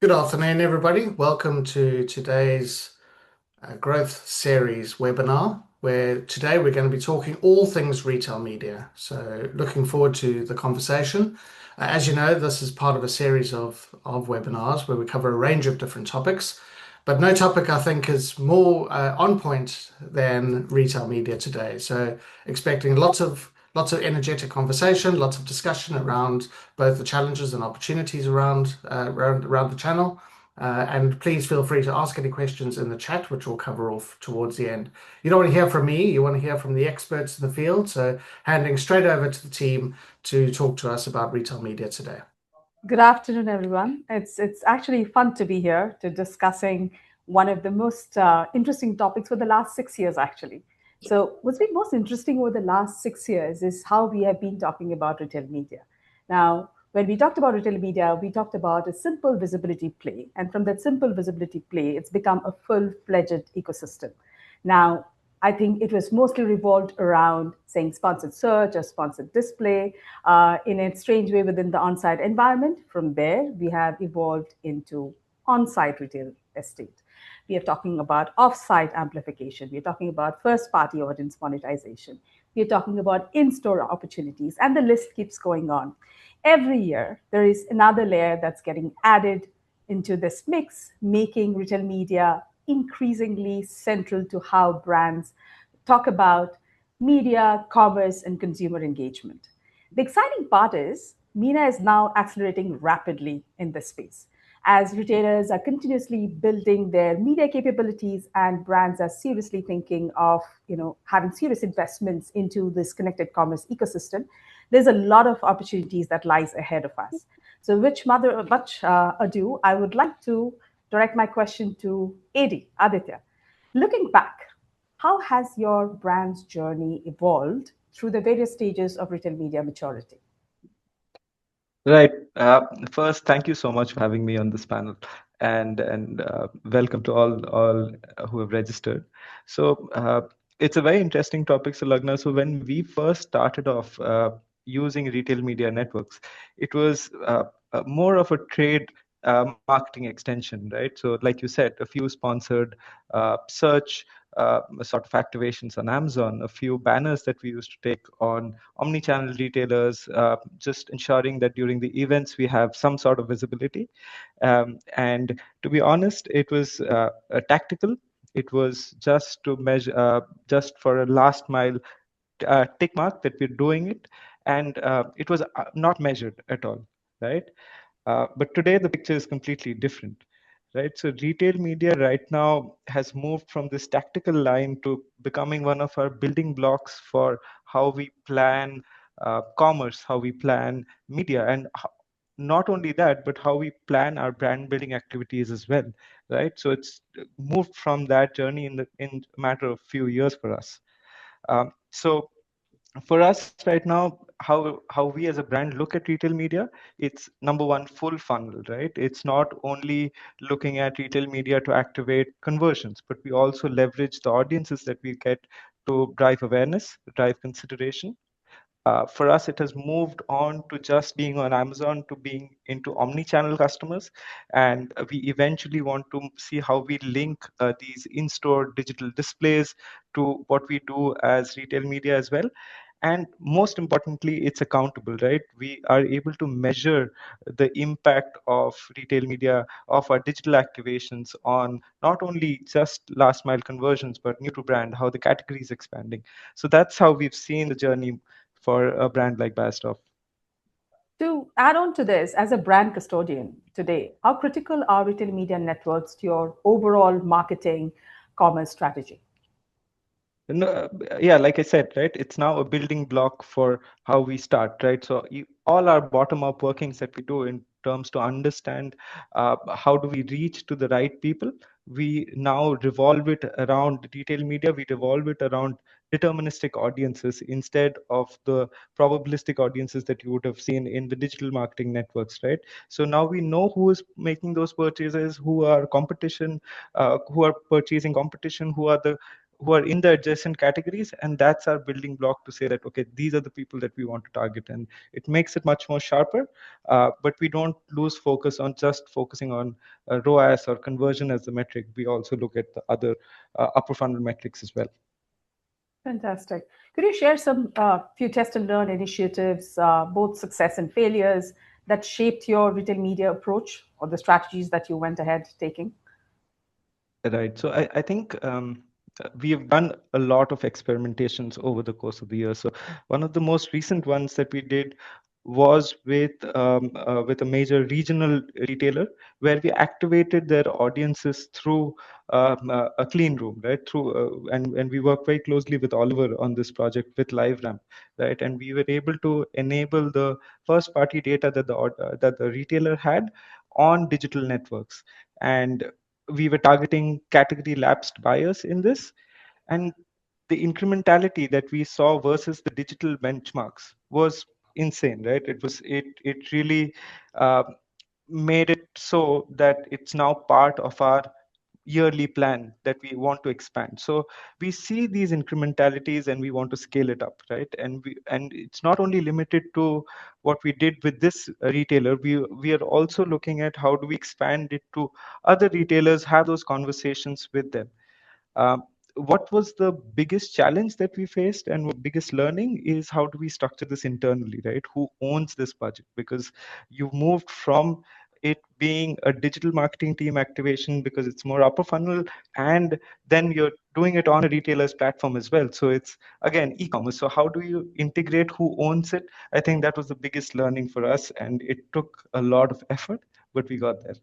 Good afternoon, everybody. Welcome to today's growth series webinar, where today we're going to be talking all things retail media. So, looking forward to the conversation. As you know, this is part of a series of webinars where we cover a range of different topics, but no topic I think is more on point than retail media today. So, expecting lots of energetic conversation, lots of discussion around both the challenges and opportunities around the channel. And please feel free to ask any questions in the chat, which we'll cover off towards the end. You don't want to hear from me, you want to hear from the experts in the field. So, handing straight over to the team to talk to us about retail media today. Good afternoon, everyone. It's actually fun to be here to discussing one of the most interesting topics for the last 6 years, actually. So, what's been most interesting over the last 6 years is how we have been talking about retail media. Now, when we talked about retail media, we talked about a simple visibility play, and from that simple visibility play, it's become a full-fledged ecosystem. Now, I think it was mostly revolved around saying sponsored search or sponsored display in a strange way within the on site environment. From there, we have evolved into on site retail estate. We are talking about off site amplification. We are talking about first party audience monetization. We are talking about in store opportunities, and the list keeps going on. Every year, there is another layer that's getting added into this mix, making retail media increasingly central to how brands talk about media, commerce, and consumer engagement. The exciting part is MENA is now accelerating rapidly in this space. As retailers are continuously building their media capabilities and brands are seriously thinking of having serious investments into this connected commerce ecosystem, there's a lot of opportunities that lies ahead of us. So, much ado, I would like to direct my question to Aditya. Looking back, how has your brand's journey evolved through the various stages of retail media maturity? Right. First, thank you so much for having me on this panel, and welcome to all who have registered. So it's a very interesting topic, so Lagna. So when we first started off using retail media networks, it was more of a trade marketing extension, right? So like you said, a few sponsored search sort of activations on Amazon, a few banners that we used to take on omni-channel retailers, just ensuring that during the events we have some sort of visibility. And to be honest, it was tactical. It was just to measure, just for a last mile tick mark that we're doing it, and it was not measured at all, right? But today the picture is completely different, right? So retail media right now has moved from this tactical line to becoming one of our building blocks for how we plan commerce, how we plan media, and not only that, but how we plan our brand building activities as well, right? So it's moved from that journey in a matter of few years for us. So for us right now, how we as a brand look at retail media, it's number one, full funnel, right? It's not only looking at retail media to activate conversions, but we also leverage the audiences that we get to drive awareness, drive consideration. For us, it has moved on to just being on Amazon to being into omni-channel customers. And we eventually want to see how we link these in-store digital displays to what we do as retail media as well. And most importantly, it's accountable, right? We are able to measure the impact of retail media, of our digital activations on not only just last mile conversions, but new to brand, how the category is expanding. So that's how we've seen the journey for a brand like Bastoff. To add on to this, as a brand custodian today, how critical are retail media networks to your overall marketing commerce strategy? No, yeah, like I said, right, it's now a building block for how we start, right? So all our bottom-up workings that we do in terms to understand how do we reach to the right people, we now revolve it around retail media, we revolve it around deterministic audiences instead of the probabilistic audiences that you would have seen in the digital marketing networks, right? So now we know who is making those purchases, who are competition, who are purchasing competition, who are in the adjacent categories, and that's our building block to say that, okay, these are the people that we want to target, and it makes it much more sharper. But we don't lose focus on just focusing on ROAS or conversion as the metric. We also look at the other upper funnel metrics as well. Fantastic. Could you share some few test and learn initiatives, both success and failures, that shaped your retail media approach or the strategies that you went ahead taking? Right. So I think we have done a lot of experimentations over the course of the year. So one of the most recent ones that we did was with a major regional retailer, where we activated their audiences through a clean room, right? And we work very closely with Oliver on this project with LiveRamp, right? And we were able to enable the first party data that the retailer had on digital networks, and we were targeting category lapsed buyers in this. And the incrementality that we saw versus the digital benchmarks was insane, right? It really uh, made it so that it's now part of our yearly plan that we want to expand. So we see these incrementalities and we want to scale it up, right? And it's not only limited to what we did with this retailer. We are also looking at how do we expand it to other retailers, have those conversations with them. um, what was the biggest challenge that we faced and what biggest learning is how do we structure this internally, right? Who owns this budget? Because you moved from it being a digital marketing team activation because it's more upper funnel, and then you're doing it on a retailer's platform as well. So it's again e-commerce. So how do you integrate who owns it? I think that was the biggest learning for us, and it took a lot of effort, but we got there.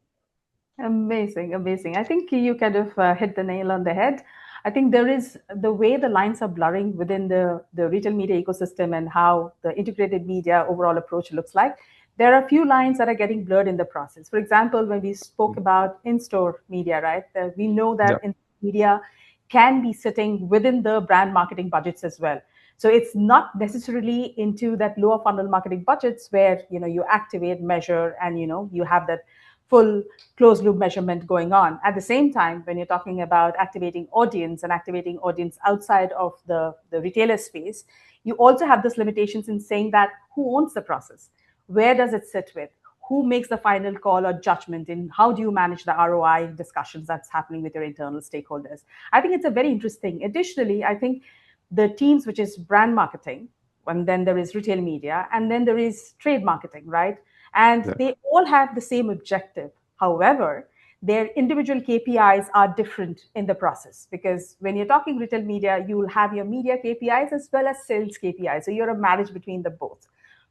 Amazing, amazing. I think you kind of hit the nail on the head. I think there is the way the lines are blurring within the retail media ecosystem and how the integrated media overall approach looks like. There are a few lines that are getting blurred in the process. For example, when we spoke about in-store media, right? We know Yeah, that in media can be sitting within the brand marketing budgets as well. So it's not necessarily into that lower funnel marketing budgets where you activate, measure, and you have that full closed loop measurement going on. At the same time, when you're talking about activating audience and activating audience outside of the retailer space, you also have those limitations in saying that who owns the process? Where does it sit with? Who makes the final call or judgment in how do you manage the ROI discussions that's happening with your internal stakeholders? I think it's a very interesting. Additionally, I think the teams, which is brand marketing, and then there is retail media, and then there is trade marketing, right? And yeah, they all have the same objective. However, their individual KPIs are different in the process because when you're talking retail media, you will have your media KPIs as well as sales KPIs. So you're a marriage between the both.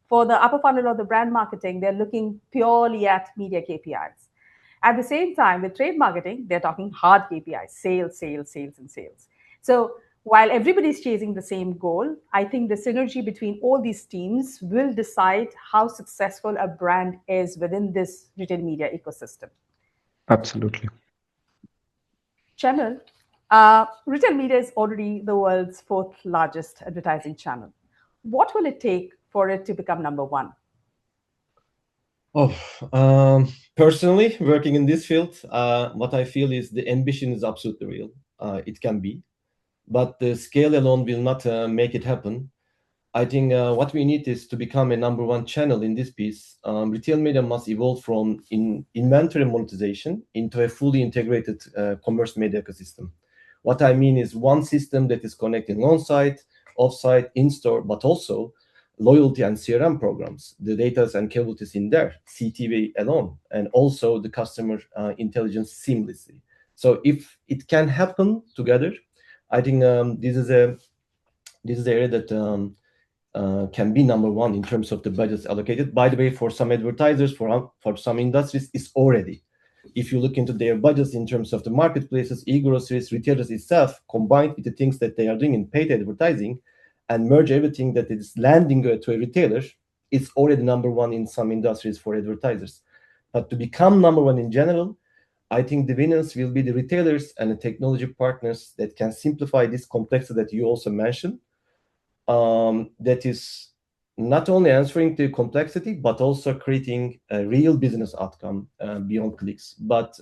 For the upper funnel or the brand marketing, they're looking purely at media KPIs. At the same time, with trade marketing, they're talking hard KPIs, sales, sales, sales, and sales. So while everybody's chasing the same goal, I think the synergy between all these teams will decide how successful a brand is within this retail media ecosystem. absolutely. Channel, retail media is already the world's fourth largest advertising channel. What will it take for it to become number one? Oh, personally, working in this field, what I feel is the ambition is absolutely real. It can be, but the scale alone will not make it happen. I think what we need is to become a number one channel in this piece. Retail media must evolve from inventory monetization into a fully integrated commerce media ecosystem. What I mean is one system that is connecting on-site, off-site, in-store, but also loyalty and CRM programs, the data and capabilities in there, CTV alone, and also the customer intelligence seamlessly. So if it can happen together, I think this is the area that can be number one in terms of the budgets allocated. By the way, for some advertisers, for some industries, it's already. If you look into their budgets in terms of the marketplaces, e-groceries, retailers itself, combined with the things that they are doing in paid advertising, and merge everything that is landing to a retailer, it's already number one in some industries for advertisers. But to become number one in general, I think the winners will be the retailers and the technology partners that can simplify this complexity that you also mentioned. That is not only answering to complexity, but also creating a real business outcome beyond clicks. But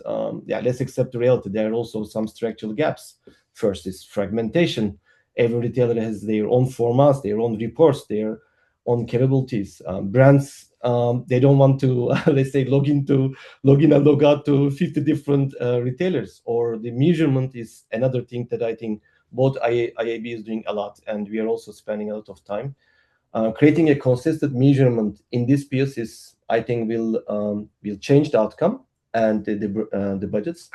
yeah, let's accept the reality. There are also some structural gaps First is fragmentation. Every retailer has their own formats, their own reports, their own capabilities. Brands, they don't want to, let's say, log in and log out to 50 different retailers. Or the measurement is another thing that I think both IAB is doing a lot, and we are also spending a lot of time. Creating a consistent measurement in this piece is, I think, will change the outcome and the budgets.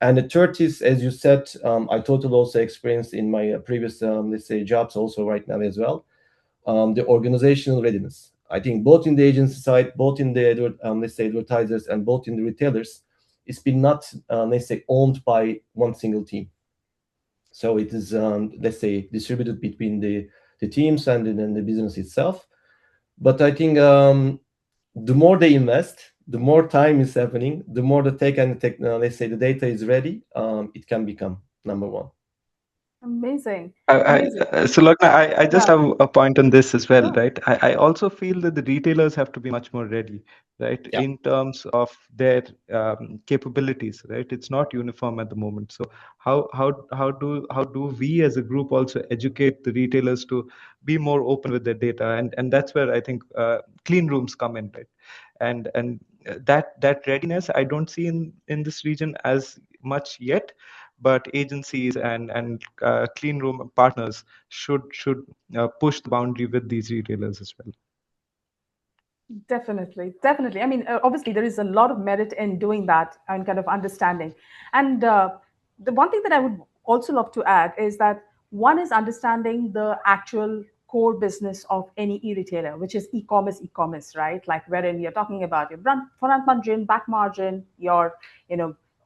And the third is, as you said, I totally also experienced in my previous, let's say, jobs also right now as well, the organizational readiness. I think both in the agency side, both in the, let's say, advertisers, and both in the retailers, it's been not, let's say, owned by one single team. So it is, let's say, distributed between the teams and then the business itself. But I think the more they invest, the more time is happening, the more the let's say, the data is ready, it can become number one. Amazing. So Lagna, I just Yeah. have a point on this as well, Sure. right? I also feel that the retailers have to be much more ready, right? Yeah. In terms of their capabilities, right? It's not uniform at the moment. So how do we as a group also educate the retailers to be more open with their data? And that's where I think clean rooms come in, right? And that readiness I don't see in this region as much yet, but agencies and clean room partners should push the boundary with these retailers as well. Definitely, definitely. I mean, obviously, there is a lot of merit in doing that and kind of understanding. And the one thing that I would also love to add is that one is understanding the actual core business of any e-retailer, which is e-commerce, right? Like wherein you're talking about your front margin, back margin, your,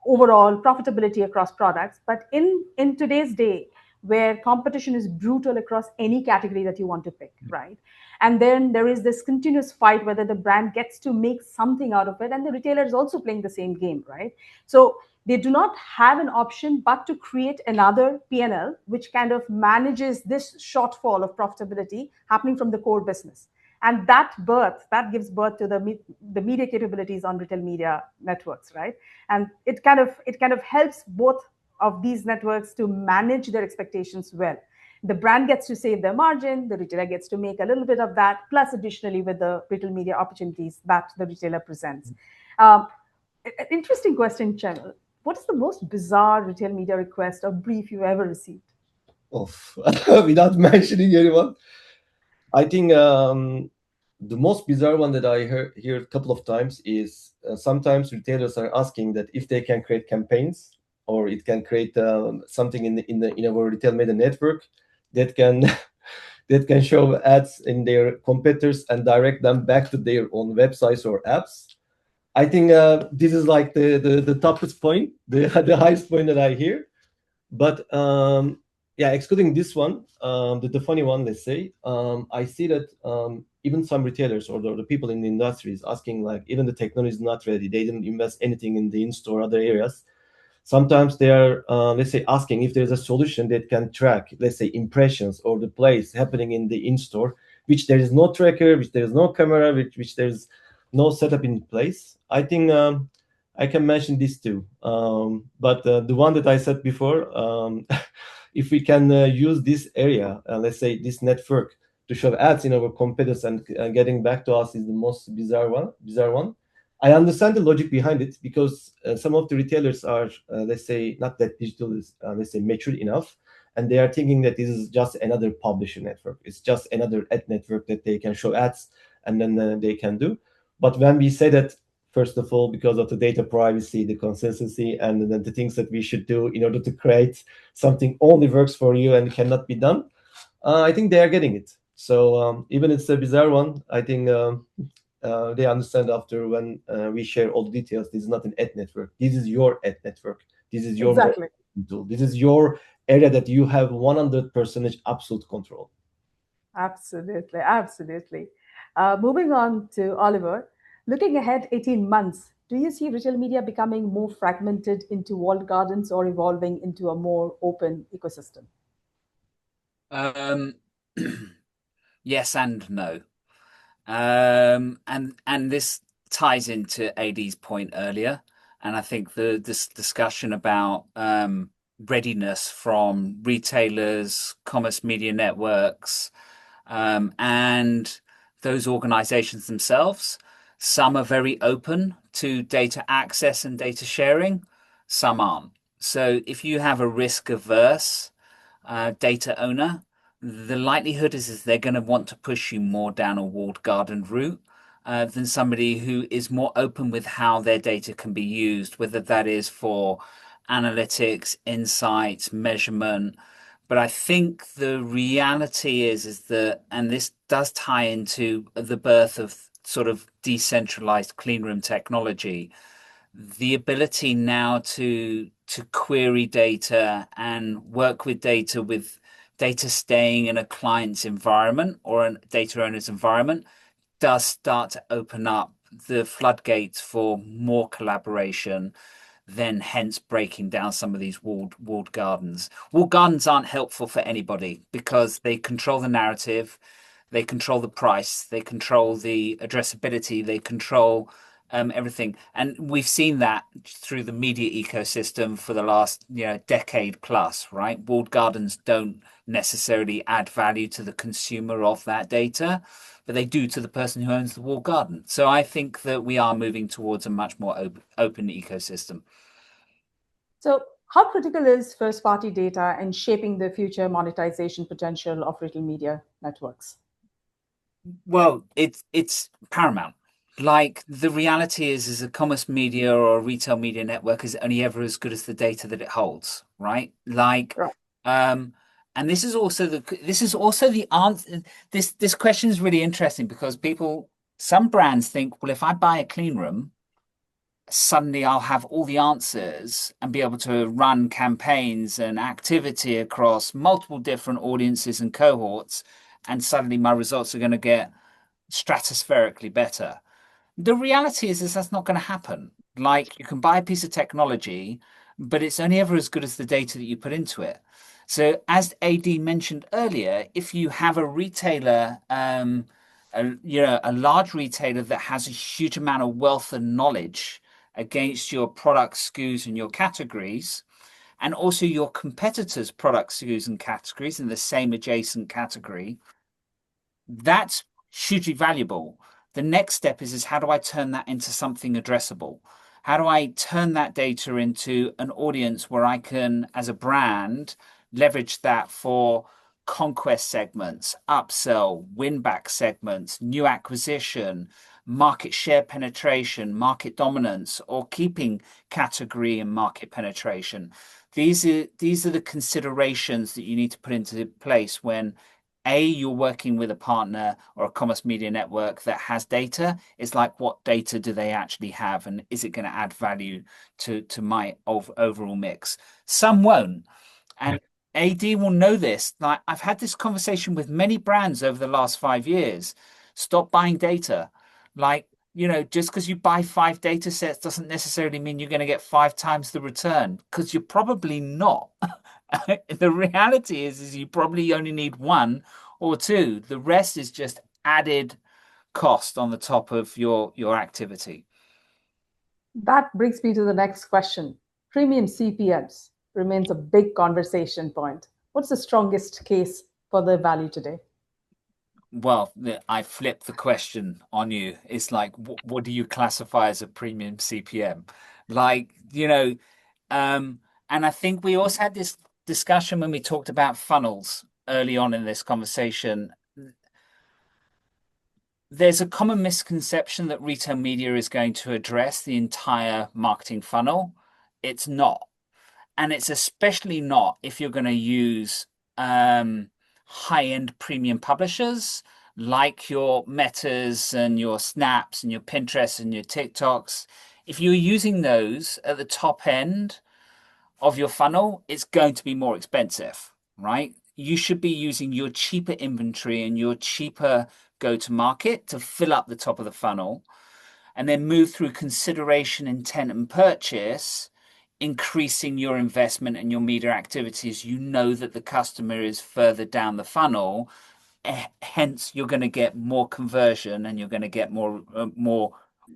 overall profitability across products. But in today's day, where competition is brutal across any category that you want to pick, right? And then there is this continuous fight whether the brand gets to make something out of it, and the retailer is also playing the same game, right? So they do not have an option but to create another P&L which kind of manages this shortfall of profitability happening from the core business. And that gives birth to the media capabilities on retail media networks, right? And it kind of helps both of these networks to manage their expectations well. The brand gets to save their margin, the retailer gets to make a little bit of that, plus additionally with the retail media opportunities that the retailer presents. Interesting question, Channel. What is the most bizarre retail media request or brief you ever received? Without mentioning anyone, I think the most bizarre one that I hear a couple of times is sometimes retailers are asking that if they can create campaigns, or it can create something in our retail media network that can that can show ads in their competitors and direct them back to their own websites or apps. I think this is like the toughest point, the highest point that I hear. But yeah, excluding this one, the funny one, let's say, I see that even some retailers or the people in the industry is asking, like, even the technology is not ready. They didn't invest anything in the in-store other areas. Sometimes they are, let's say, asking if there's a solution that can track, let's say, impressions or the plays happening in the in-store, which there is no tracker, which there is no camera, which there's no setup in place. I think I can mention this too. But the one that I said before, if we can use this area, let's say this network, to show ads in our competitors and getting back to us, is the most bizarre one. I understand the logic behind it, because some of the retailers are, let's say, not that digital is, let's say, mature enough, and they are thinking that this is just another publisher network. It's just another ad network that they can show ads and then they can do. But when we say that, first of all, because of the data privacy, the consistency, and then the things that we should do in order to create something only works for you and cannot be done, I think they are getting it. So even it's a bizarre one, I think they understand after when we share all the details. This is not an ad network. This is your ad network. This is your Exactly. tool. This is your area that you have 100% absolute control. Absolutely, absolutely. Moving on to Oliver, looking ahead 18 months, do you see retail media becoming more fragmented into walled gardens or evolving into a more open ecosystem? Yes and no. And this ties into AD's point earlier, and I think this discussion about readiness from retailers, commerce media networks, and those organizations themselves. Some are very open to data access and data sharing, some aren't. So if you have a risk averse data owner, the likelihood is they're going to want to push you more down a walled garden route than somebody who is more open with how their data can be used, whether that is for analytics, insights, measurement. But I think the reality is that, and this does tie into the birth of sort of decentralized cleanroom technology, the ability now to query data and work with data staying in a client's environment or a data owner's environment does start to open up the floodgates for more collaboration, then hence breaking down some of these walled gardens. Walled gardens aren't helpful for anybody because they control the narrative, they control the price, they control the addressability, they control everything. And we've seen that through the media ecosystem for the last decade plus, right? Walled gardens don't necessarily add value to the consumer of that data, but they do to the person who owns the walled garden. So I think that we are moving towards a much more open ecosystem. So, how critical is first party data in shaping the future monetization potential of retail media networks? Well, it's paramount. Like the reality is a commerce media or a retail media network is only ever as good as the data that it holds, right? Like, Right. and this is also the answer. This question is really interesting because some brands think, well, if I buy a clean room, suddenly I'll have all the answers and be able to run campaigns and activity across multiple different audiences and cohorts, and suddenly my results are going to get stratospherically better. The reality is that's not going to happen. Like you can buy a piece of technology, but it's only ever as good as the data that you put into it. So as AD mentioned earlier, if you have a retailer, a large retailer that has a huge amount of wealth and knowledge against your product SKUs and your categories, and also your competitors' product SKUs and categories in the same adjacent category, that's hugely valuable. The next step is how do I turn that into something addressable? How do I turn that data into an audience where I can, as a brand, leverage that for conquest segments, upsell, win back segments, new acquisition, market share penetration, market dominance, or keeping category and market penetration? These are the considerations that you need to put into place when you're working with a partner or a commerce media network that has data. It's like, what data do they actually have? And is it going to add value to my overall mix? Some won't. And AD will know this. Like I've had this conversation with many brands over the last 5 years. Stop buying data. Like, just because you buy 5 data sets doesn't necessarily mean you're going to get 5 times the return, because you're probably not. The reality is you probably only need 1 or 2. The rest is just added cost on the top of your activity. That brings me to the next question. Premium CPMs remains a big conversation point. What's the strongest case for the value today? Well, I flipped the question on you. It's like, what do you classify as a premium CPM? Like, and I think we also had this discussion when we talked about funnels early on in this conversation. There's a common misconception that retail media is going to address the entire marketing funnel. It's not. And it's especially not if you're going to use high-end premium publishers like your Metas and your Snaps and your Pinterest and your TikToks. If you're using those at the top end of your funnel, it's going to be more expensive, right? You should be using your cheaper inventory and your cheaper go-to-market to fill up the top of the funnel, and then move through consideration, intent, and purchase, increasing your investment and your media activities. You know that the customer is further down the funnel, hence you're going to get more conversion and you're going to get more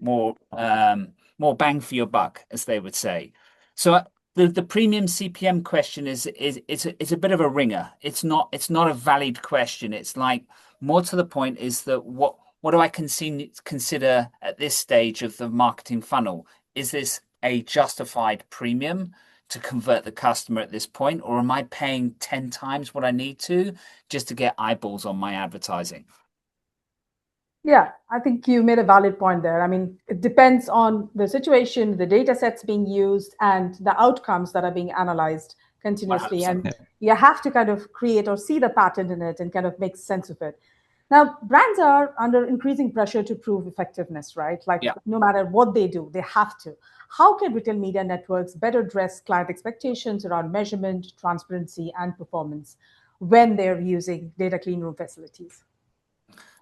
bang for your buck, as they would say. So the premium CPM question is a bit of a ringer. It's not a valid question. It's like more to the point is that what do I consider at this stage of the marketing funnel? Is this a justified premium to convert the customer at this point, or am I paying 10 times what I need to just to get eyeballs on my advertising? Yeah, I think you made a valid point there. I mean, it depends on the situation, the data sets being used, and the outcomes that are being analyzed continuously. And you have to kind of create or see the pattern in it and kind of make sense of it. Now, brands are under increasing pressure to prove effectiveness, right? Like no matter what they do, they have to. How can retail media networks better address client expectations around measurement, transparency, and performance when they're using data clean room facilities?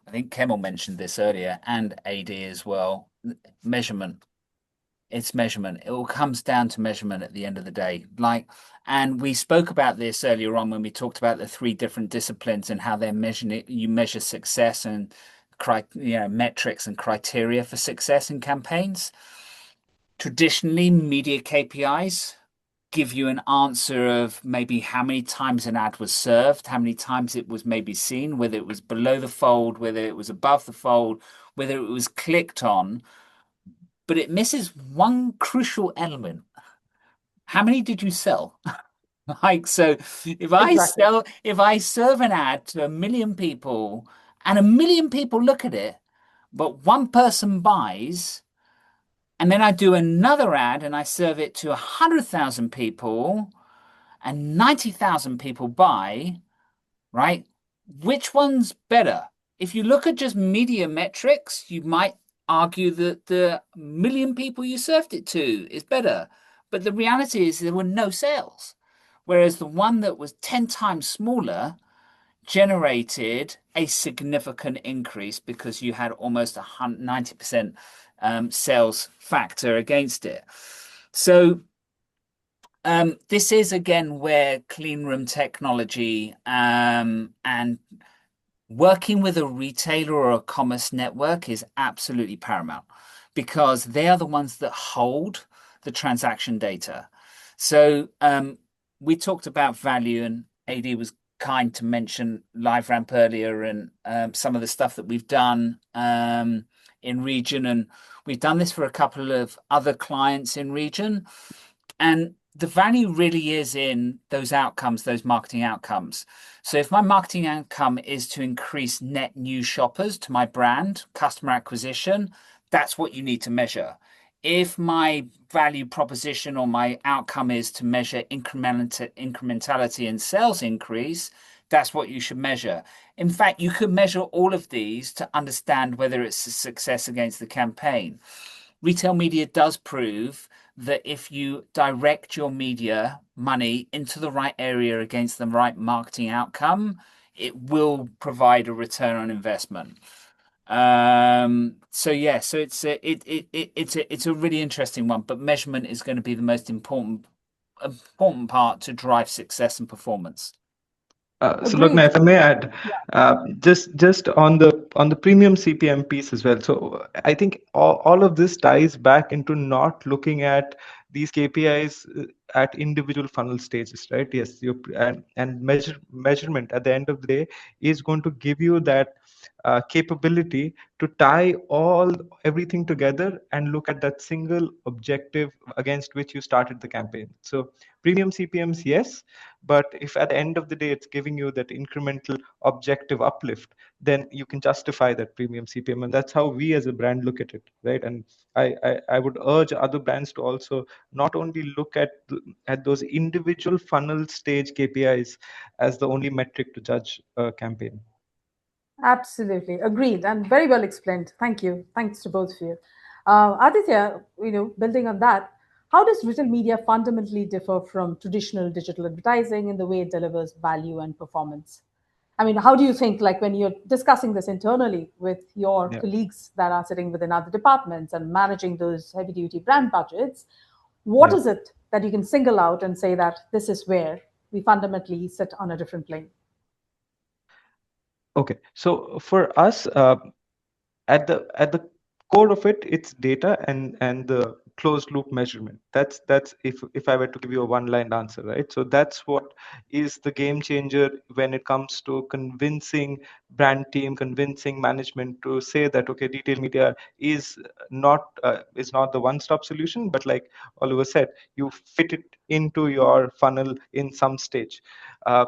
I think Kemal mentioned this earlier, and AD as well. Measurement. It's measurement. It all comes down to measurement at the end of the day. And we spoke about this earlier on when we talked about the 3 different disciplines and how they're measuring it. You measure success and metrics and criteria for success in campaigns. Traditionally, media KPIs give you an answer of maybe how many times an ad was served, how many times it was maybe seen, whether it was below the fold, whether it was above the fold, whether it was clicked on. But it misses one crucial element. How many did you sell? So if I serve an ad to 1 million people and 1 million people look at it, but one person buys, and then I do another ad and I serve it to 100,000 people and 90,000 people buy, right? Which one's better? If you look at just media metrics, you might argue that the 1 million people you served it to is better. But the reality is there were no sales. Whereas the one that was 10 times smaller generated a significant increase because you had almost 90% sales factor against it. So this is again where clean room technology and working with a retailer or a commerce network is absolutely paramount because they are the ones that hold the transaction data. So we talked about value, and AD was kind to mention LiveRamp earlier and some of the stuff that we've done in region. And we've done this for a couple of other clients in region. And the value really is in those outcomes, those marketing outcomes. So if my marketing outcome is to increase net new shoppers to my brand, customer acquisition, that's what you need to measure. If my value proposition or my outcome is to measure incrementality and sales increase, that's what you should measure. In fact, you could measure all of these to understand whether it's a success against the campaign. Retail media does prove that if you direct your media money into the right area against the right marketing outcome, it will provide a return on investment. So it's a really interesting one, but measurement is going to be the most important part to drive success and performance. So look, if I may add, just on the premium CPM piece as well. So I think all of this ties back into not looking at these KPIs at individual funnel stages, right? Yes, and measurement at the end of the day is going to give you that capability to tie everything together and look at that single objective against which you started the campaign. So premium CPMs, yes, but if at the end of the day it's giving you that incremental objective uplift, then you can justify that premium CPM, and that's how we as a brand look at it, right? And I would urge other brands to also not only look at those individual funnel stage KPIs as the only metric to judge a campaign. Absolutely agreed, and very well explained. Thank you. Thanks to both of you. Aditya, building on that, how does retail media fundamentally differ from traditional digital advertising in the way it delivers value and performance? I mean, how do you think, like when you're discussing this internally with your colleagues that are sitting within other departments and managing those heavy duty brand budgets, what is it that you can single out and say that this is where we fundamentally sit on a different plane? Okay, so for us, at the core of it, it's data and the closed loop measurement. That's if I were to give you a one-line answer, right? So that's what is the game changer when it comes to convincing brand team, convincing management to say that, okay, retail media is not the one-stop solution, but like Oliver said, you fit it into your funnel in some stage. uh,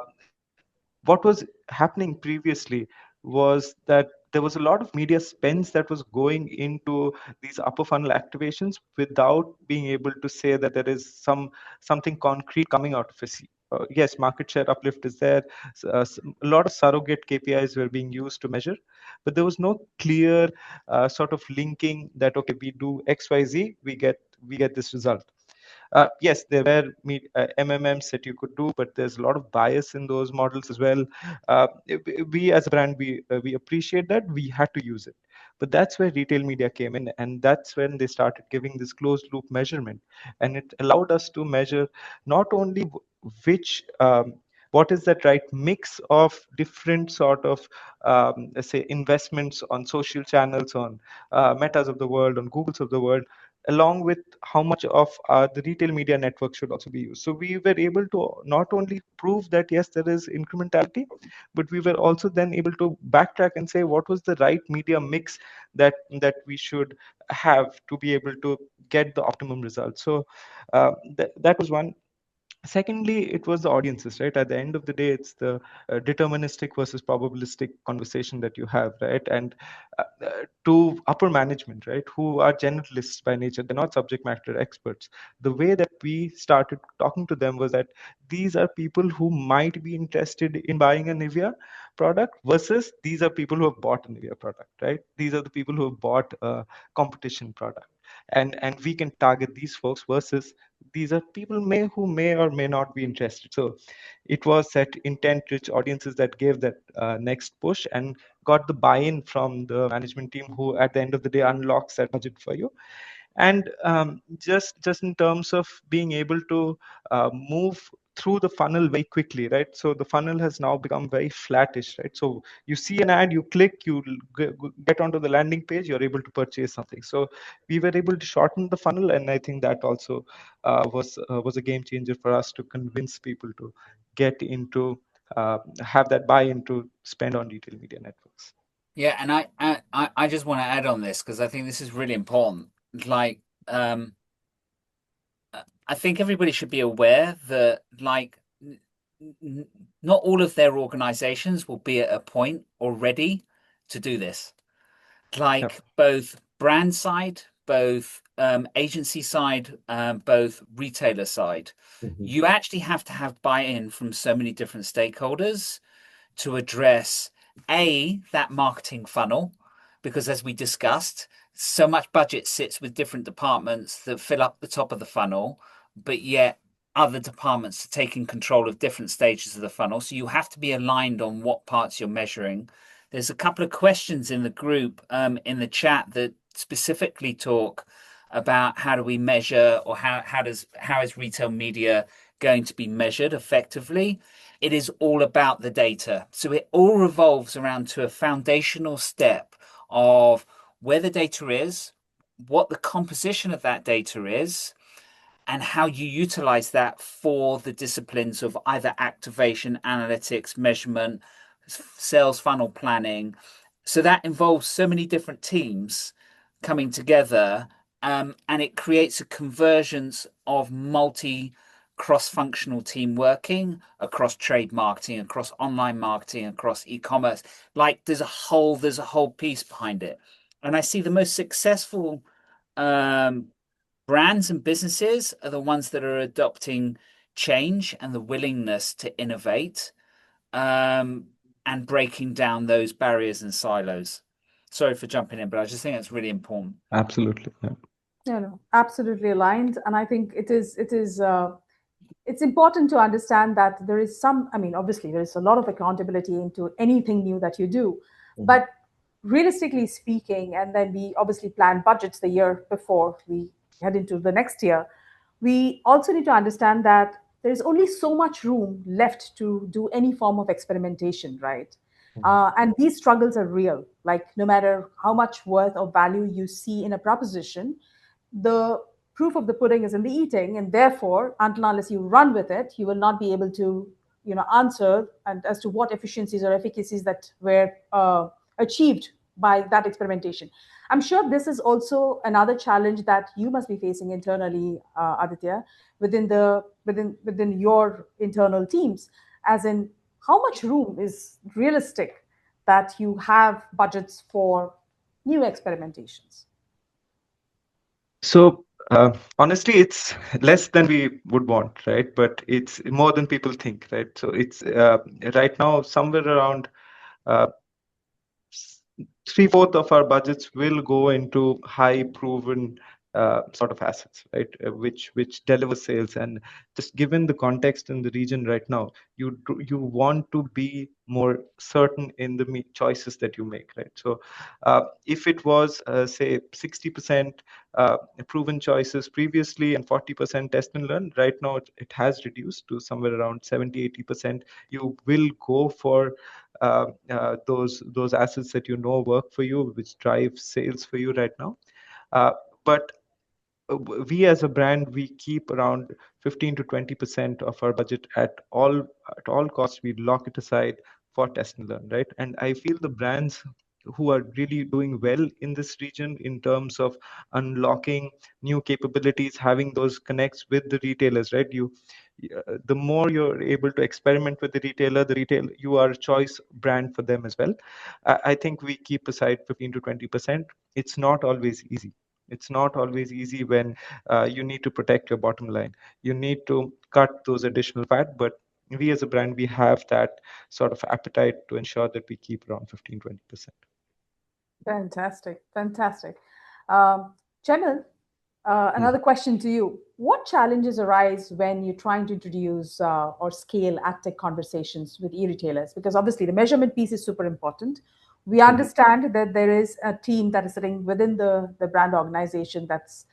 what was happening previously was that there was a lot of media spends that was going into these upper funnel activations without being able to say that there is something concrete coming out of it. Yes, market share uplift is there. A lot of surrogate KPIs were being used to measure, but there was no clear sort of linking that, okay, we do XYZ, we get this result. Yes, there were MMMs that you could do, but there's a lot of bias in those models as well. We as a brand, we appreciate that. We had to use it. But that's where retail media came in, and that's when they started giving this closed loop measurement. And it allowed us to measure not only which what is that right mix of different sort of let's say investments on social channels, on metas of the world, on Googles of the world, along with how much of the retail media network should also be used. So we were able to not only prove that yes, there is incrementality, but we were also then able to backtrack and say what was the right media mix that we should have to be able to get the optimum results. So that was one. Secondly, it was the audiences, right? At the end of the day, it's the deterministic versus probabilistic conversation that you have, right? And to upper management, right, who are generalists by nature, they're not subject matter experts. The way that we started talking to them was that these are people who might be interested in buying a Nivea product versus these are people who have bought a Nivea product, right? These are the people who have bought a competition product. And we can target these folks versus these are people who may or may not be interested. So it was that intent rich audiences that gave that next push and got the buy-in from the management team, who at the end of the day unlocks that budget for you. And just in terms of being able to move through the funnel very quickly, right? So the funnel has now become very flattish, right? So you see an ad, you click, you get onto the landing page, you're able to purchase something. So we were able to shorten the funnel, and I think that also was a game changer for us to convince people to get into have that buy-in to spend on retail media networks. Yeah, and I just want to add on this because I think this is really important. Like, I think everybody should be aware that, like, not all of their organizations will be at a point already to do this. Like, both brand side, both agency side, both retailer side, you actually have to have buy-in from so many different stakeholders to address that marketing funnel, because as we discussed, so much budget sits with different departments that fill up the top of the funnel, but yet other departments are taking control of different stages of the funnel. So you have to be aligned on what parts you're measuring. There's a couple of questions in the group, in the chat, that specifically talk about how do we measure, or how is retail media going to be measured effectively. It is all about the data. So it all revolves around to a foundational step of where the data is, what the composition of that data is, and how you utilize that for the disciplines of either activation, analytics, measurement, sales funnel planning. So that involves so many different teams coming together, and it creates a convergence of cross-functional team working across trade marketing, across online marketing, across e-commerce. Like, there's a whole piece behind it. And I see the most successful brands and businesses are the ones that are adopting change and the willingness to innovate, and breaking down those barriers and silos. Sorry for jumping in, but I just think that's really important. Absolutely. Yeah. No, absolutely aligned. And I think it's important to understand that there is some, I mean, obviously there is a lot of accountability into anything new that you do, but realistically speaking, and then we obviously plan budgets the year before we head into the next year, we also need to understand that there is only so much room left to do any form of experimentation, right? And these struggles are real. Like, no matter how much worth or value you see in a proposition, the proof of the pudding is in the eating, and therefore, until unless you run with it, you will not be able to, answer and as to what efficiencies or efficacies that were achieved by that experimentation. I'm sure this is also another challenge that you must be facing internally, Aditya, within your internal teams, as in how much room is realistic that you have budgets for new experimentations. So honestly, it's less than we would want, right? But it's more than people think, right? So it's right now somewhere around uh, three-fourths of our budgets will go into high proven sort of assets, right? Which deliver sales. And just given the context in the region right now, you want to be more certain in the choices that you make, right? So if it was say 60% proven choices previously and 40% test and learn, right now it has reduced to somewhere around 70-80%. You will go for those assets that work for you, which drive sales for you right now. But we as a brand, we keep around 15 to 20% of our budget at all costs. We lock it aside for test and learn, right? And I feel the brands who are really doing well in this region in terms of unlocking new capabilities, having those connects with the retailers, right? The more you're able to experiment with the retail, you are a choice brand for them as well. I think we keep aside 15 to 20%. It's not always easy. It's not always easy when you need to protect your bottom line. You need to cut those additional fat, but we as a brand, we have that sort of appetite to ensure that we keep around 15-20%. Fantastic, fantastic. Jamil, another question to you. What challenges arise when you're trying to introduce or scale AdTech conversations with e-retailers? Because obviously the measurement piece is super important. We understand that there is a team that is sitting within the brand organization that's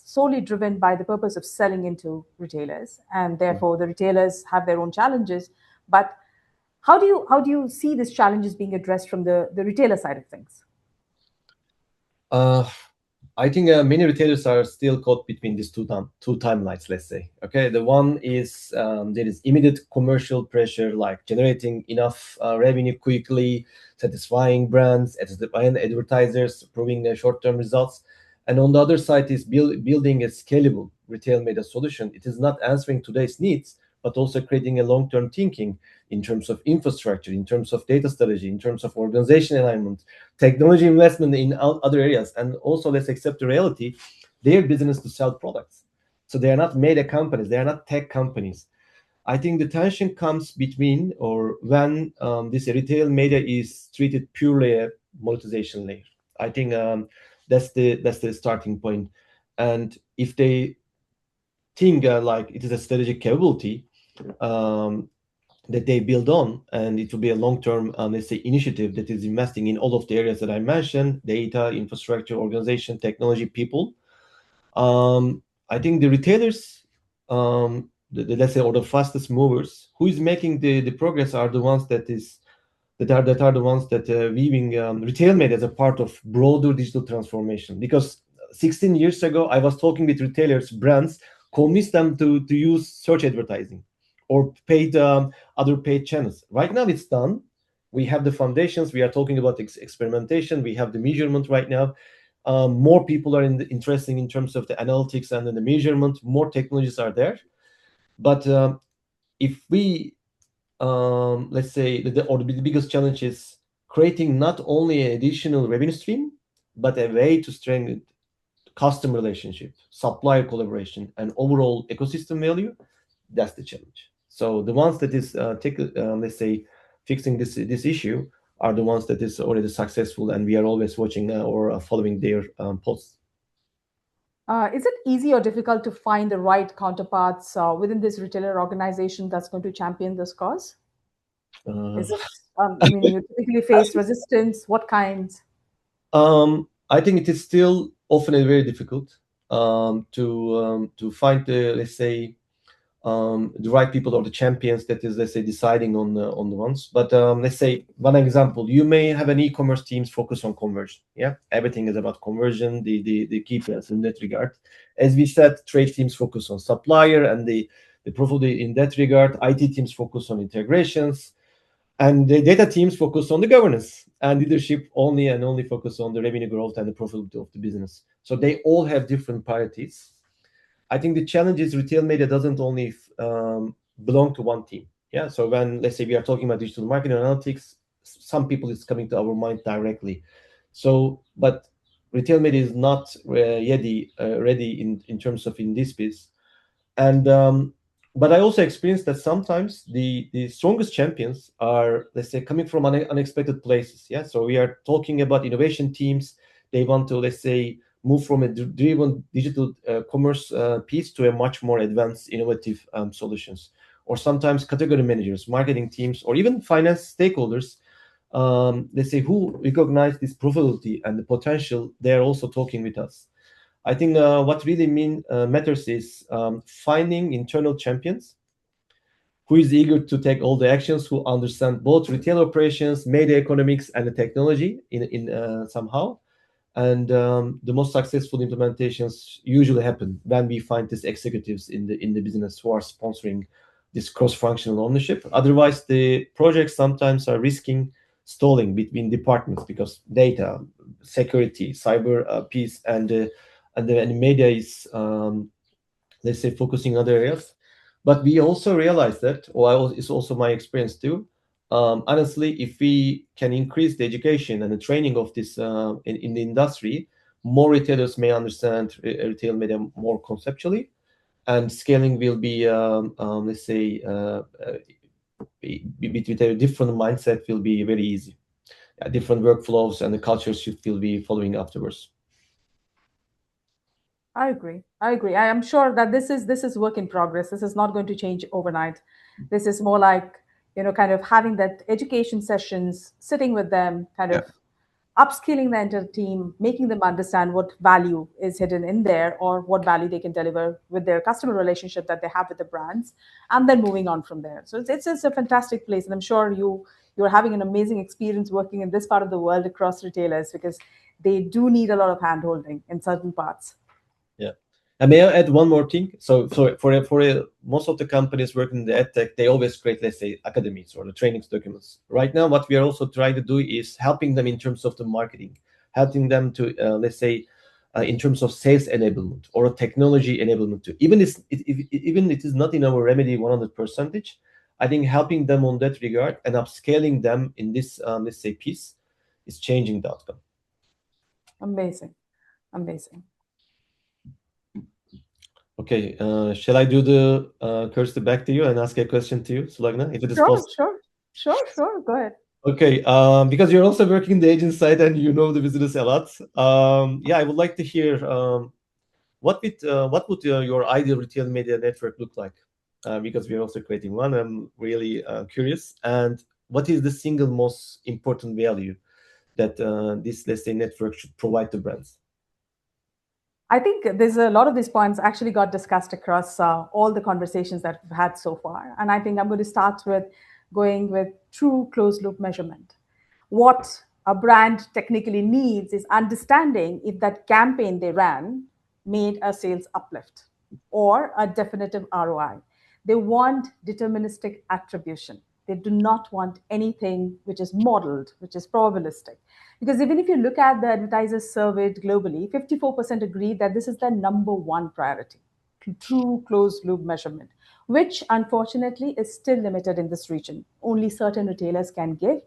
solely driven by the purpose of selling into retailers, and therefore the retailers have their own challenges. But how do you see these challenges being addressed from the retailer side of things? I think many retailers are still caught between these two timelines, let's say. Okay, the one is there is immediate commercial pressure, like generating enough revenue quickly, satisfying brands, satisfying advertisers, proving their short-term results. And on the other side is building a scalable retail media solution. It is not answering today's needs, but also creating a long-term thinking in terms of infrastructure, in terms of data strategy, in terms of organization alignment, technology investment in other areas. And also, let's accept the reality, their business to sell products. So they are not media companies, they are not tech companies. I think the tension comes between or when this retail media is treated purely a monetization layer. I think that's the starting point. And if they think like it is a strategic capability that they build on, and it will be a long-term, let's say, initiative that is investing in all of the areas that I mentioned: data, infrastructure, organization, technology, people. I think the retailers, let's say, or the fastest movers, who is making the progress are the ones that are the ones that weaving retail media as a part of broader digital transformation. Because 16 years ago, I was talking with retailers, brands, convinced them to use search advertising or paid other paid channels. Right now, it's done. We have the foundations. We are talking about experimentation. We have the measurement right now. More people are interested in terms of the analytics and the measurement. More technologies are there. But if we let's say the biggest challenge is creating not only an additional revenue stream, but a way to strengthen customer relationship, supplier collaboration, and overall ecosystem value. That's the challenge. So the ones that is let's say, fixing this issue are the ones that is already successful, and we are always watching or following their posts. Is it easy or difficult to find the right counterparts within this retailer organization that's going to champion this cause? Is it, you typically face resistance? What kinds? I think it is still often very difficult to find the, let's say, the right people or the champions that is, let's say, deciding on the ones. But let's say one example, you may have an e-commerce teams focus on conversion. Yeah, everything is about conversion, the KPIs in that regard. As we said, trade teams focus on supplier and the profitability in that regard. IT teams focus on integrations, and the data teams focus on the governance, and leadership only focus on the revenue growth and the profitability of the business. So they all have different priorities. I think the challenge is retail media doesn't only belong to one team. Yeah. So when, let's say, we are talking about digital marketing analytics, some people it's coming to our mind directly. So, but retail media is not ready in terms of in this piece. And but I also experienced that sometimes the strongest champions are, let's say, coming from unexpected places. Yeah. So we are talking about innovation teams. They want to, let's say, move from a driven digital commerce piece to a much more advanced innovative solutions. Or sometimes category managers, marketing teams, or even finance stakeholders, let's say, who recognize this profitability and the potential, they're also talking with us. I think what really matters is finding internal champions who is eager to take all the actions, who understand both retail operations, media economics, and the technology in somehow. And the most successful implementations usually happen when we find these executives in the business who are sponsoring this cross-functional ownership. Otherwise, the projects sometimes are risking stalling between departments because data, security, cyber piece, and the media is, let's say, focusing other areas. But we also realize that, or it's also my experience too. Honestly, if we can increase the education and the training of this in the industry, more retailers may understand retail media more conceptually, and scaling will be, let's say, with a different mindset will be very easy. Different workflows and the culture shift will be following afterwards. I agree. I agree. I am sure that this is work in progress. This is not going to change overnight. This is more like, kind of having that education sessions, sitting with them, kind Yeah. of upskilling the entire team, making them understand what value is hidden in there or what value they can deliver with their customer relationship that they have with the brands, and then moving on from there. So it's a fantastic place, and I'm sure you're having an amazing experience working in this part of the world across retailers, because they do need a lot of handholding in certain parts. Yeah. And may I add one more thing? So for most of the companies working in the ed tech, they always create, let's say, academies or the trainings documents. Right now, what we are also trying to do is helping them in terms of the marketing, helping them to, let's say, in terms of sales enablement or technology enablement too. Even even it is not in our remedy 100%. I think helping them on that regard and upscaling them in this, let's say, piece is changing the outcome. Amazing. Amazing. Okay, shall I do the Kirsty back to you and ask a question to you, Sulagna, if it is Sure, possible? sure. Go ahead. Okay, because you're also working the agent side and you know the business a lot. Yeah, I would like to hear what would your ideal retail media network look like? Because we're also creating one. I'm really curious. And what is the single most important value that this, let's say, network should provide to brands? I think there's a lot of these points actually got discussed across all the conversations that we've had so far. And I think I'm going to start with going with true closed loop measurement. What a brand technically needs is understanding if that campaign they ran made a sales uplift or a definitive ROI. They want deterministic attribution. They do not want anything which is modeled, which is probabilistic. Because even if you look at the advertisers surveyed globally, 54% agree that this is their number one priority, true closed loop measurement, which unfortunately is still limited in this region. Only certain retailers can give,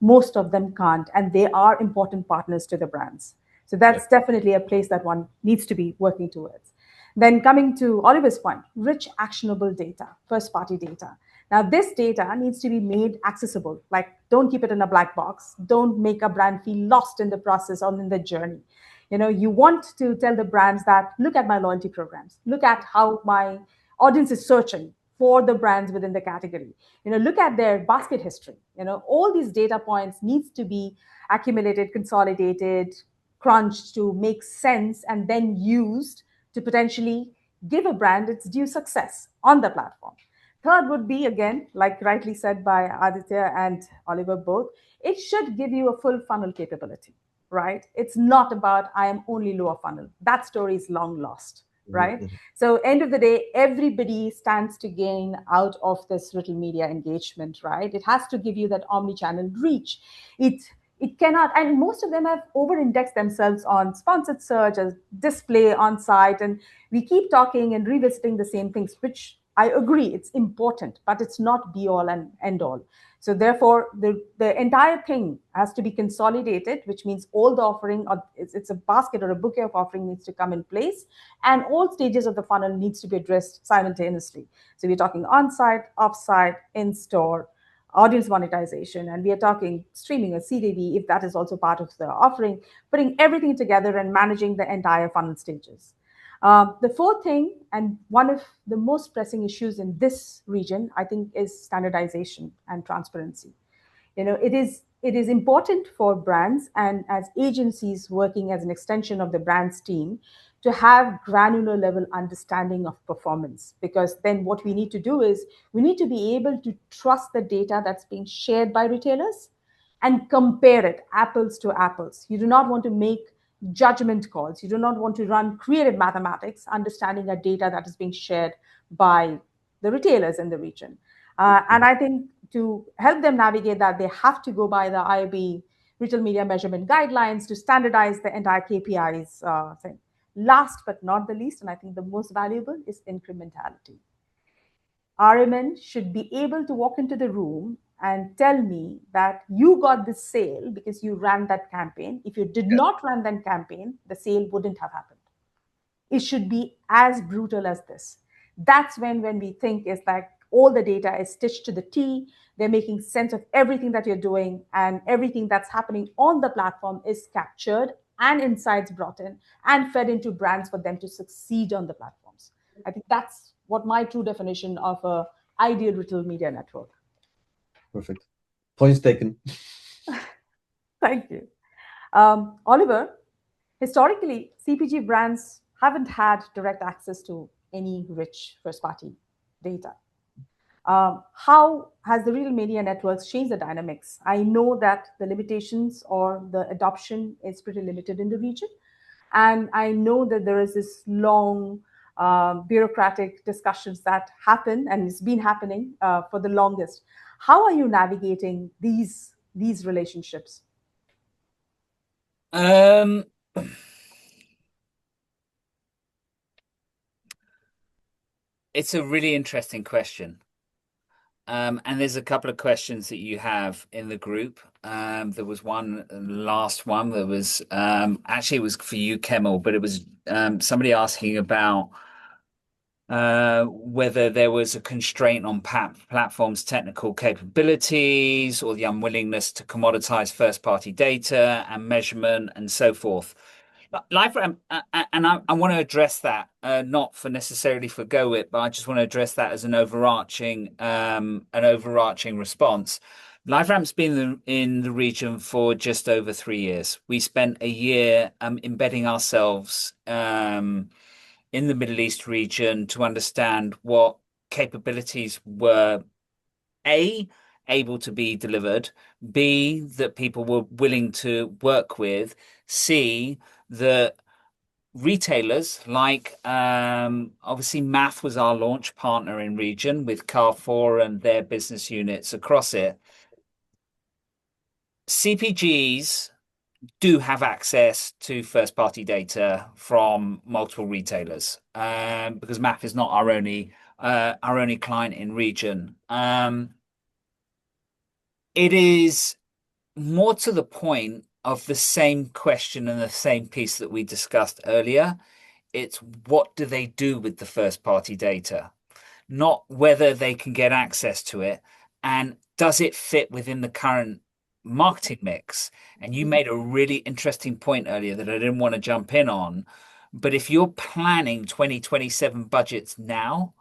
most of them can't, and they are important partners to the brands. So that's definitely a place that one needs to be working towards. Then coming to Oliver's point, rich actionable data, first party data. Now, this data needs to be made accessible. Like, don't keep it in a black box. Don't make a brand feel lost in the process or in the journey. You want to tell the brands that, look at my loyalty programs. Look at how my audience is searching for the brands within the category. Look at their basket history. All these data points needs to be accumulated, consolidated, crunched to make sense, and then used to potentially give a brand its due success on the platform. Third would be, again, like rightly said by Aditya and Oliver both, it should give you a full funnel capability, right? It's not about I am only lower funnel. That story is long lost, right? Mhm. So end of the day, everybody stands to gain out of this retail media engagement, right? It has to give you that omni-channel reach. It cannot, and most of them have over-indexed themselves on sponsored search as display on site, and we keep talking and revisiting the same things, which I agree it's important, but it's not be all and end all. So therefore, the entire thing has to be consolidated, which means all the offering, or it's a basket or a bouquet of offering needs to come in place, and all stages of the funnel needs to be addressed simultaneously. So we're talking on-site, off-site, in-store, audience monetization, and we are talking streaming or CDV, if that is also part of the offering, putting everything together and managing the entire funnel stages. The fourth thing, and one of the most pressing issues in this region, I think, is standardization and transparency. It is important for brands and as agencies working as an extension of the brand's team to have granular level understanding of performance, because then what we need to do is we need to be able to trust the data that's being shared by retailers and compare it apples to apples. You do not want to make judgment calls. You do not want to run creative mathematics understanding a data that is being shared by the retailers in the region. And I think to help them navigate that, they have to go by the IOB retail media measurement guidelines to standardize the entire KPIs thing. Last but not the least, and I think the most valuable, is incrementality. RMN should be able to walk into the room and tell me that you got this sale because you ran that campaign. If you did not run that campaign, the sale wouldn't have happened. It should be as brutal as this. That's when we think is like all the data is stitched to the T. They're making sense of everything that you're doing, and everything that's happening on the platform is captured and insights brought in and fed into brands for them to succeed on the platforms. I think that's what my true definition of a ideal retail media network. Perfect. Points taken. Thank you. Oliver, historically, CPG brands haven't had direct access to any rich first-party data. How has the real media networks changed the dynamics? I know that the limitations or the adoption is pretty limited in the region. And I know that there is this long bureaucratic discussions that happen, and it's been happening for the longest. How are you navigating these relationships? It's a really interesting question. And there's a couple of questions that you have in the group. There was one last one that was actually it was for you, Kemal, but it was somebody asking about whether there was a constraint on platforms' technical capabilities or the unwillingness to commoditize first-party data and measurement and so forth. And I want to address that, not for necessarily forgo it, but I just want to address that as an overarching response. LiveRamp's been in the region for just over 3 years. We spent a year embedding ourselves in the Middle East region to understand what capabilities were able to be delivered, B, that people were willing to work with, C, that retailers like obviously Math was our launch partner in region with Carrefour and their business units across it. CPGs do have access to first-party data from multiple retailers because Math is not our only client in region. It is more to the point of the same question and the same piece that we discussed earlier. It's what do they do with the first-party data, not whether they can get access to it, and does it fit within the current marketing mix. And you made a really interesting point earlier that I didn't want to jump in on. But if you're planning 2027 budgets now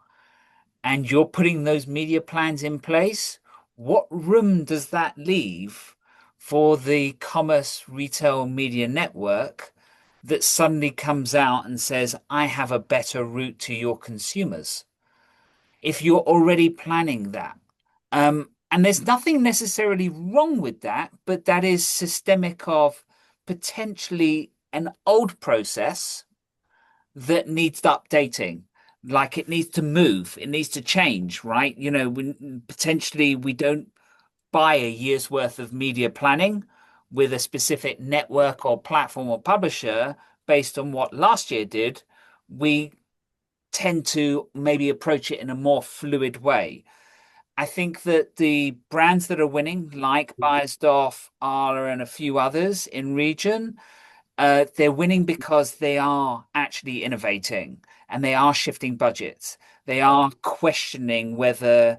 and you're putting those media plans in place, what room does that leave for the commerce retail media network that suddenly comes out and says, I have a better route to your consumers. If you're already planning that. And there's nothing necessarily wrong with that, but that is systemic of potentially an old process that needs updating. Like it needs to move, it needs to change, right? Potentially we don't buy a year's worth of media planning with a specific network or platform or publisher based on what last year did. We tend to maybe approach it in a more fluid way. I think that the brands that are winning, like Beiersdorf, Arla, and a few others in region, they're winning because they are actually innovating and they are shifting budgets. They are questioning whether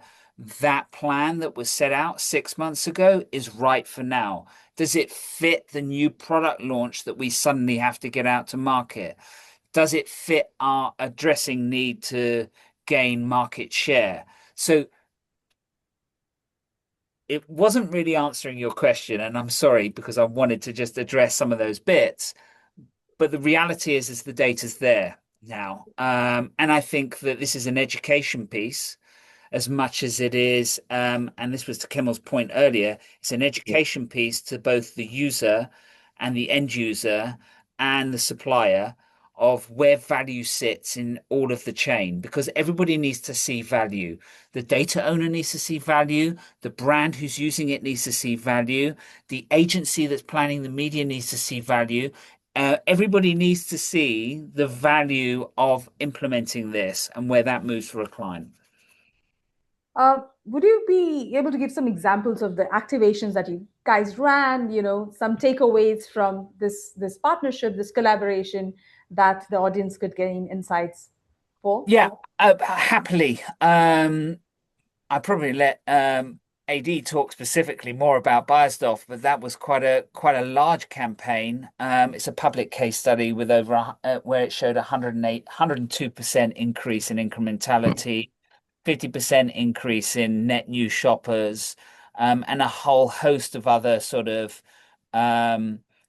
that plan that was set out 6 months ago is right for now. Does it fit the new product launch that we suddenly have to get out to market? Does it fit our addressing need to gain market share? So it wasn't really answering your question, and I'm sorry because I wanted to just address some of those bits. But the reality is the data's there now, and I think that this is an education piece as much as it is, and this was to Kemal's point earlier, it's an education piece to both the user and the end user and the supplier of where value sits in all of the chain, because everybody needs to see value. The data owner needs to see value. The brand who's using it needs to see value. The agency that's planning the media needs to see value. Everybody needs to see the value of implementing this and where that moves for a client. Would you be able to give some examples of the activations that you guys ran, some takeaways from this partnership, this collaboration that the audience could gain insights for? Yeah, happily. I probably let AD talk specifically more about Beiersdorf, but that was quite a large campaign. It's a public case study with where it showed 102% increase in incrementality, 50% increase in net new shoppers, and a whole host of other sort of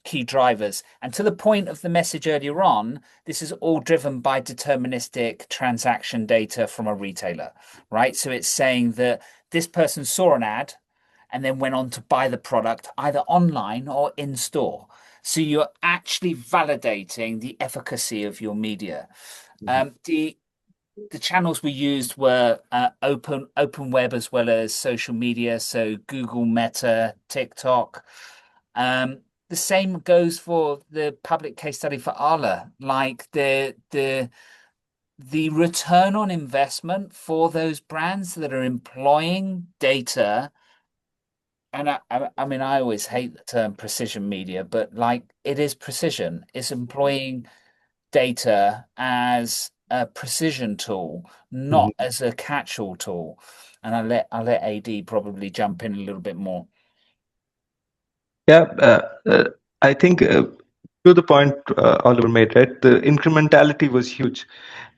key drivers. And to the point of the message earlier on, this is all driven by deterministic transaction data from a retailer, right? So it's saying that this person saw an ad and then went on to buy the product either online or in store. So you're actually validating the efficacy of your media. The channels we used were open web as well as social media, so Google, Meta, TikTok. The same goes for the public case study for Arla. Like the return on investment for those brands that are employing data, and I mean I always hate the term precision media, but like it is precision. It's employing data as a precision tool, not as a catch-all tool. And I'll let AD probably jump in a little bit more. Yeah, I think to the point Oliver made, right? The incrementality was huge,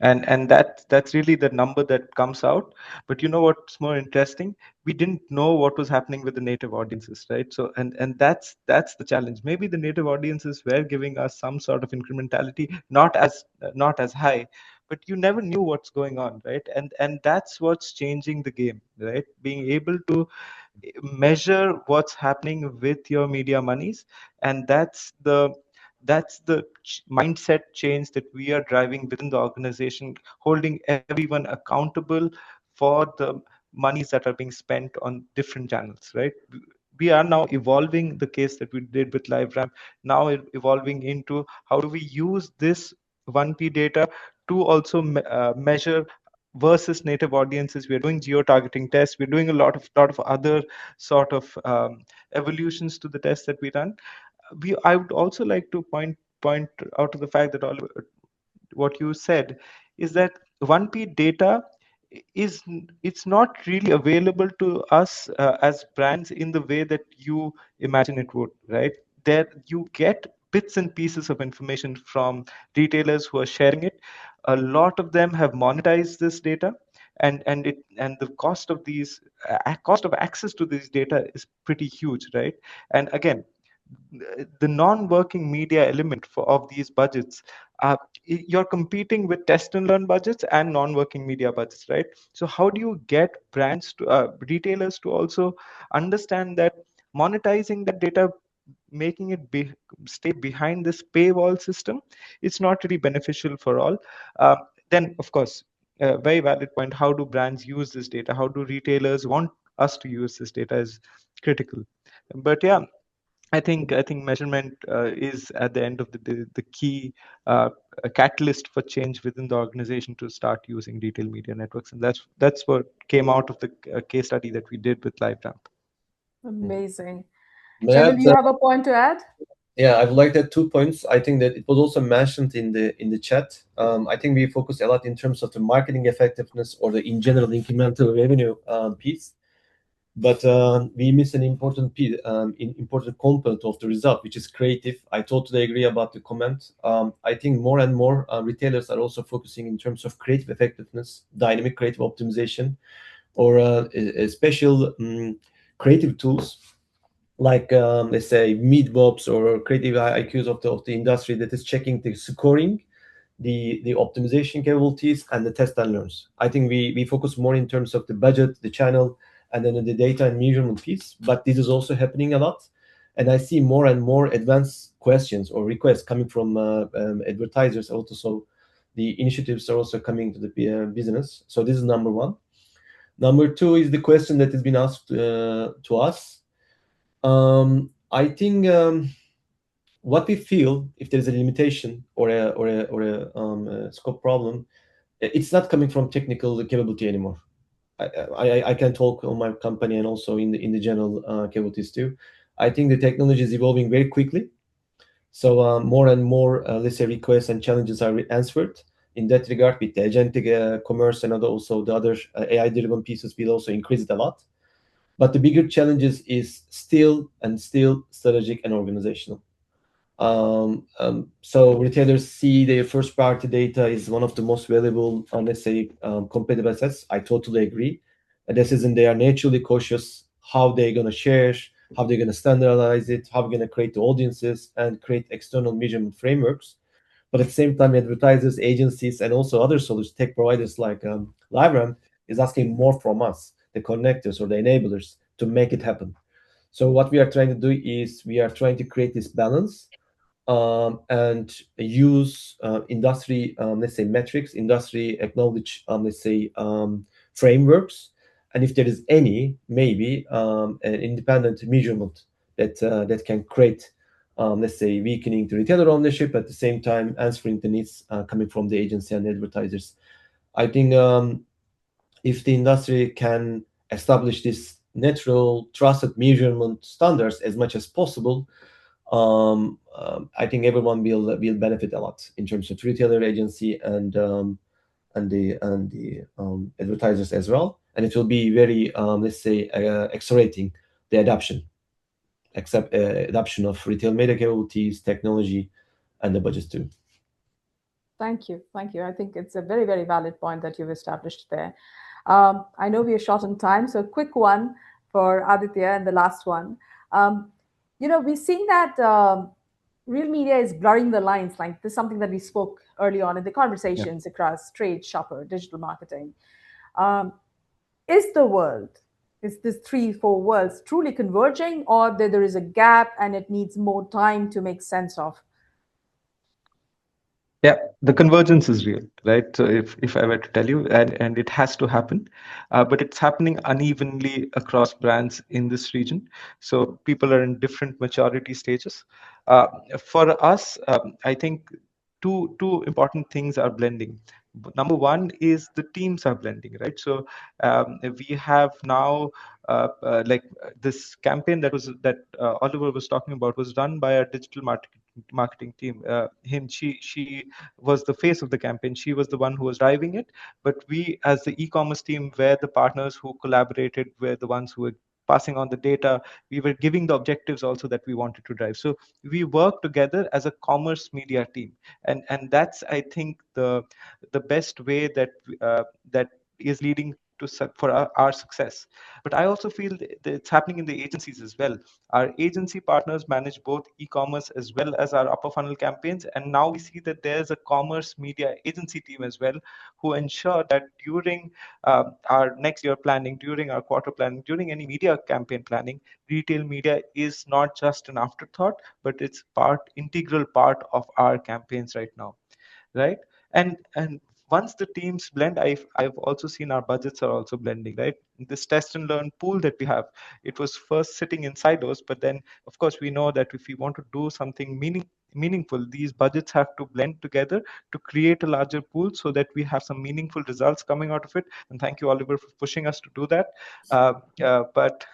and that's really the number that comes out. But you know what's more interesting? We didn't know what was happening with the native audiences, right? So and that's the challenge. Maybe the native audiences were giving us some sort of incrementality, not as high, but you never knew what's going on, right? And that's what's changing the game, right? Being able to measure what's happening with your media monies, and that's the mindset change that we are driving within the organization, holding everyone accountable for the monies that are being spent on different channels, right? We are now evolving the case that we did with LiveRamp, now evolving into how do we use this 1P data to also measure versus native audiences. We're doing geo-targeting tests. We're doing a lot of other sort of evolutions to the tests that we run. I would also like to point out to the fact that what you said is that 1P data it's not really available to us as brands in the way that you imagine it would, right? There you get bits and pieces of information from retailers who are sharing it. A lot of them have monetized this data, and the cost of access to these data is pretty huge, right? And again, the non-working media element of these budgets, you're competing with test and learn budgets and non-working media budgets, right? So how do you get brands to retailers to also understand that monetizing that data, making it stay behind this paywall system, it's not really beneficial for all. Then of course, a very valid point, how do brands use this data, how do retailers want us to use this data is critical. But yeah, I think measurement is at the end of the day the key a catalyst for change within the organization to start using retail media networks, and that's what came out of the case study that we did with LiveRamp. Amazing. May I Chandra, add, do you have a point to add? yeah, I would like that 2 points. I think that it was also mentioned in the chat. I think we focus a lot in terms of the marketing effectiveness or the in general incremental revenue piece, but we miss an important piece, important component of the result, which is creative. I totally agree about the comment. I think more and more retailers are also focusing in terms of creative effectiveness, dynamic creative optimization, or special creative tools like let's say Meatbops or creative IQs of the industry that is checking the scoring, the optimization capabilities, and the test and learns. I think we focus more in terms of the budget, the channel, and then the data and measurement piece. But this is also happening a lot, and I see more and more advanced questions or requests coming from advertisers. Also, so the initiatives are also coming to the business. So this is number one. Number two is the question that has been asked to us. I think what we feel, if there is a limitation or a scope problem, it's not coming from technical capability anymore. I can talk on my company and also in the general capabilities too. I think the technology is evolving very quickly, so more and more let's say requests and challenges are answered in that regard with the agentic commerce, and also the other AI-driven pieces will also increase it a lot. But the bigger challenges is still strategic and organizational. So retailers see their first party data is one of the most valuable, let's say, competitive assets. I totally agree. And this is, and they are naturally cautious how they're going to share, how they're going to standardize it, how we're going to create the audiences and create external measurement frameworks. But at the same time, advertisers, agencies, and also other solution tech providers like LiveRamp is asking more from us, the connectors or the enablers, to make it happen. So what we are trying to do is we are trying to create this balance and use industry, let's say, metrics, industry acknowledged, let's say, frameworks, and if there is any, maybe an independent measurement that can create, let's say, weakening the retailer ownership at the same time answering the needs coming from the agency and advertisers. I think if the industry can establish this natural trusted measurement standards as much as possible, I think everyone will benefit a lot in terms of retailer, agency, and the advertisers as well. And it will be very let's say accelerating the adoption of retail media capabilities, technology, and the budgets too. Thank you. Thank you. I think it's a very, very valid point that you've established there. I know we are short on time, so a quick one for Aditya and the last one. We're seeing that real media is blurring the lines. Like this is something that we spoke early on in the conversations across trade, shopper, digital marketing. Is this 3, 4 worlds truly converging, or there is a gap and it needs more time to make sense of? Yeah, the convergence is real, right? So if I were to tell you, and it has to happen, but it's happening unevenly across brands in this region. So people are in different maturity stages. For us, I think two important things are blending. Number one is the teams are blending, right? So we have now like this campaign that Oliver was talking about was run by a digital marketing team. She was the face of the campaign. She was the one who was driving it. But we, as the e-commerce team, were the partners who collaborated, were the ones who were passing on the data. We were giving the objectives also that we wanted to drive. So we work together as a commerce media team, and that's, I think, the best way that that is leading to for our success. But I also feel that it's happening in the agencies as well. Our agency partners manage both e-commerce as well as our upper funnel campaigns, and now we see that there's a commerce media agency team as well who ensure that during our next year planning, during our quarter planning, during any media campaign planning, retail media is not just an afterthought, but it's integral part of our campaigns right now, right? And once the teams blend, I've also seen our budgets are also blending, right? This test and learn pool that we have, it was first sitting in silos, but then of course we know that if we want to do something meaningful, these budgets have to blend together to create a larger pool so that we have some meaningful results coming out of it. And thank you, Oliver, for pushing us to do that. But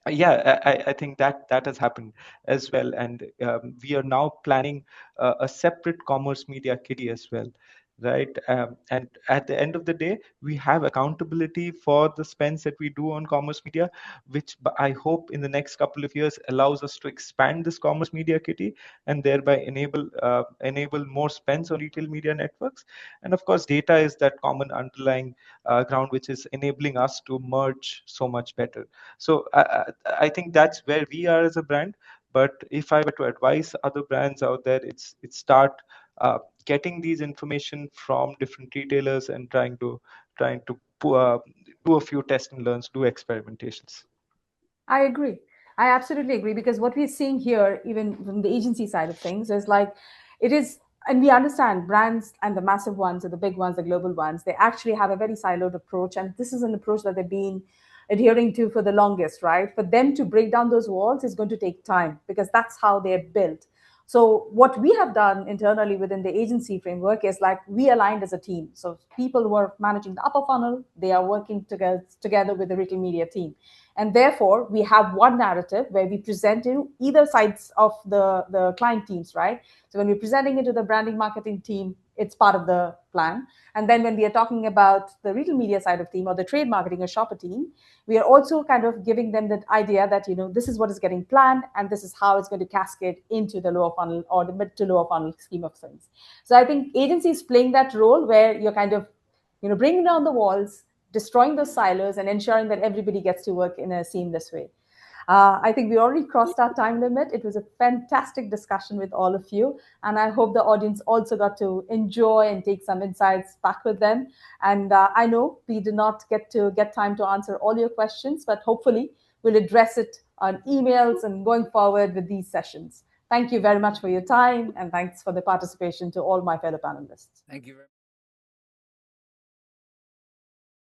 yeah, I think that has happened as well, and we are now planning a separate commerce media kitty as well, right? And at the end of the day, we have accountability for the spends that we do on commerce media, which I hope in the next couple of years allows us to expand this commerce media kitty and thereby enable more spends on retail media networks. And of course, data is that common underlying ground which is enabling us to merge so much better. So I think that's where we are as a brand. But if I were to advise other brands out there, it's start getting these information from different retailers and trying to do a few test and learns, do experimentations. I agree. I absolutely agree, because what we're seeing here, even from the agency side of things, is like it is, and we understand brands and the massive ones or the big ones, the global ones, they actually have a very siloed approach. And this is an approach that they've been adhering to for the longest, right? For them to break down those walls is going to take time, because that's how they're built. So what we have done internally within the agency framework is like we aligned as a team. So people who are managing the upper funnel, they are working together with the retail media team. And therefore, we have one narrative where we present to either sides of the client teams, right? So when we're presenting it to the branding marketing team, it's part of the plan. And then when we are talking about the retail media side of team or the trade marketing or shopper team, we are also kind of giving them that idea that, this is what is getting planned and this is how it's going to cascade into the lower funnel or the mid to lower funnel scheme of things. So I think agencies playing that role where you're kind of, bringing down the walls, destroying those silos, and ensuring that everybody gets to work in a seamless way. I think we already crossed our time limit. It was a fantastic discussion with all of you. And I hope the audience also got to enjoy and take some insights back with them. And I know we did not get time to answer all your questions, but hopefully we'll address it on emails and going forward with these sessions. Thank you very much for your time. And thanks for the participation to all my fellow panelists. Thank you very much.